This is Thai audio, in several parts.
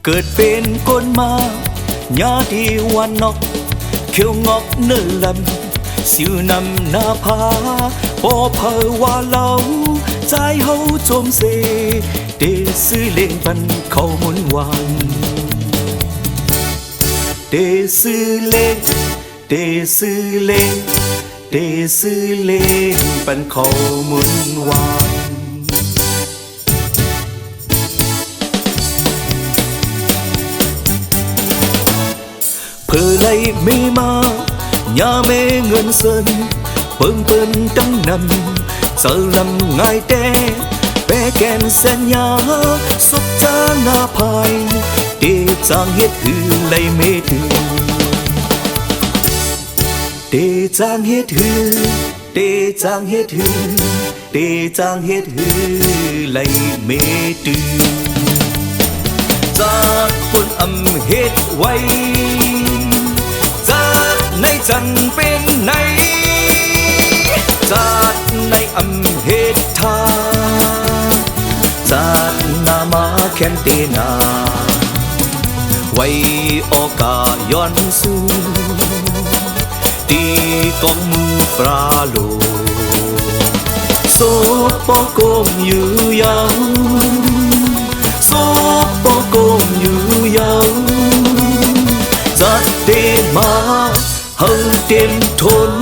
เกิดเป็นคนมาญาติวันนอกเขียวงอกเนื้อลำสิวนำหน้าผาปอเพอว่าเราใจเฮาโจมเสเดซื้อเล่งปันเขามุนวานเดซื้อเล่งเดซื้อเล่งเดซื้อเล่งปันเขามุนวานเพื่อไล่ไม่มาอย่าเมเงินเสินเปิ้งเปิ้นตั้งนำเจอลำง่ายแต่แปะแกนเส้นยาสุดจางหน้าภายเดจางเฮ็ดหือไล่เมตือเดจางเฮ็ดหือเดจางเฮ็ดหือเดจางเฮ็ดหือไล่เมตือจากปุ่นอำเฮ็ดไว้จากในจังเป็นไหนจากในอำเฮ็ดทาจากนามาแคนเตนาไว้โอกาย้อนสู้ตีกองมือปลาโลโซปโกมอยู่ยาวโซปโกมอยู่ยาวจัดเดมาเฮาเต็มทน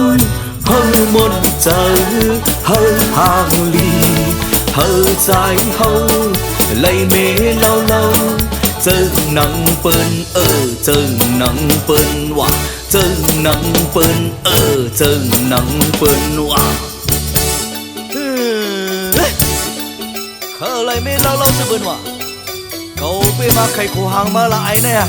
เฮาหมดใจเฮาห่างลีเฮาใจเฮาไล่เมเล่าเจิงหนังเปิ้นเจิงหนังเปิ้นว่าเจิงหนังเปิ้นเจิงหนังเปิ้นว่าเขาไล่เมเล่าจะเปิ้นว่าเขาไปมาไข่โคหางมาละไอ้เนี่ย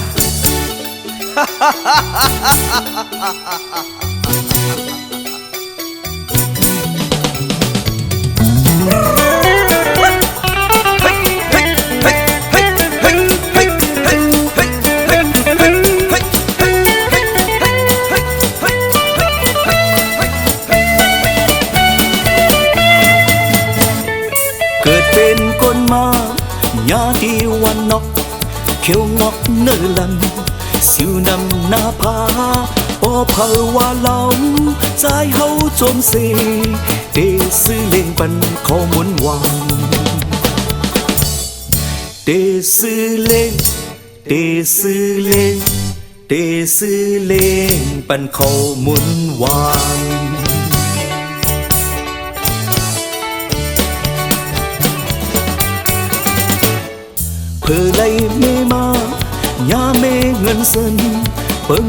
เกิดเป็นคนมาญาติวันนอกเขียวงอกเนื้อลำสิวนำหน้าผาปอเพอว่าเราใจเฮาโจมเสเดซื้อเล่งปันข้อมุนวานเดซื้อเล่งเดซื้อเล่งเดซื้อเล่งปันข้อมุนวานเพื่อไล่เมมาอย่าเมเงินเสินเปิ้ง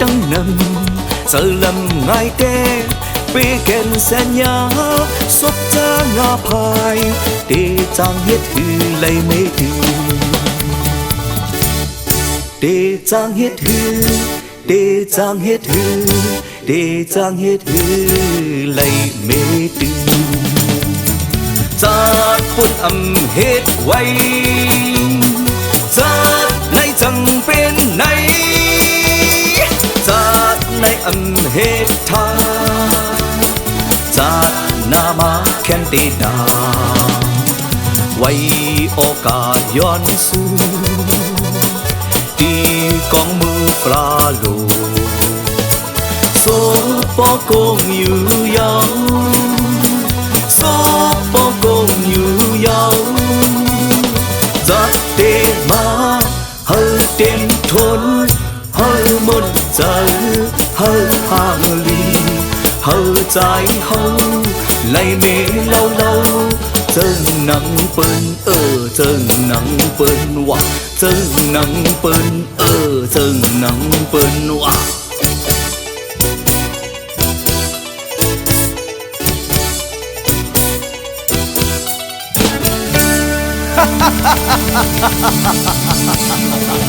ตั้งนำเจอลำง่ายแต่เปแกนแสนยาสบจางหน้าภายเดจางเฮ็ดหือไล่เมตือเดจางเฮ็ดหือเดจางเฮ็ดหือเดจางเฮ็ดหือไล่เมตือจากปุ่นอำเฮ็ดไว้จากในจังเป็นไหนจากในอำเฮ็ดทาจากนามาแคนเตนาไว้โอกาสย้อนสู้ตีกองมือปลาโลโซปโกงอยู่ยาวโซปโกงอยู่ยาวจัดเตมาเฮาเต็มทนเฮาหมดใจเฮาห่างลีเฮาใจเฮาไล่เมเล่าเจิงหนังเปิ้นเจิงหนังเปิ้นว่าเจิงหนังเปิ้นเจิงหนังเปิ้นว่าฮ่าฮ่าฮ่าฮ่าฮ่าฮ่า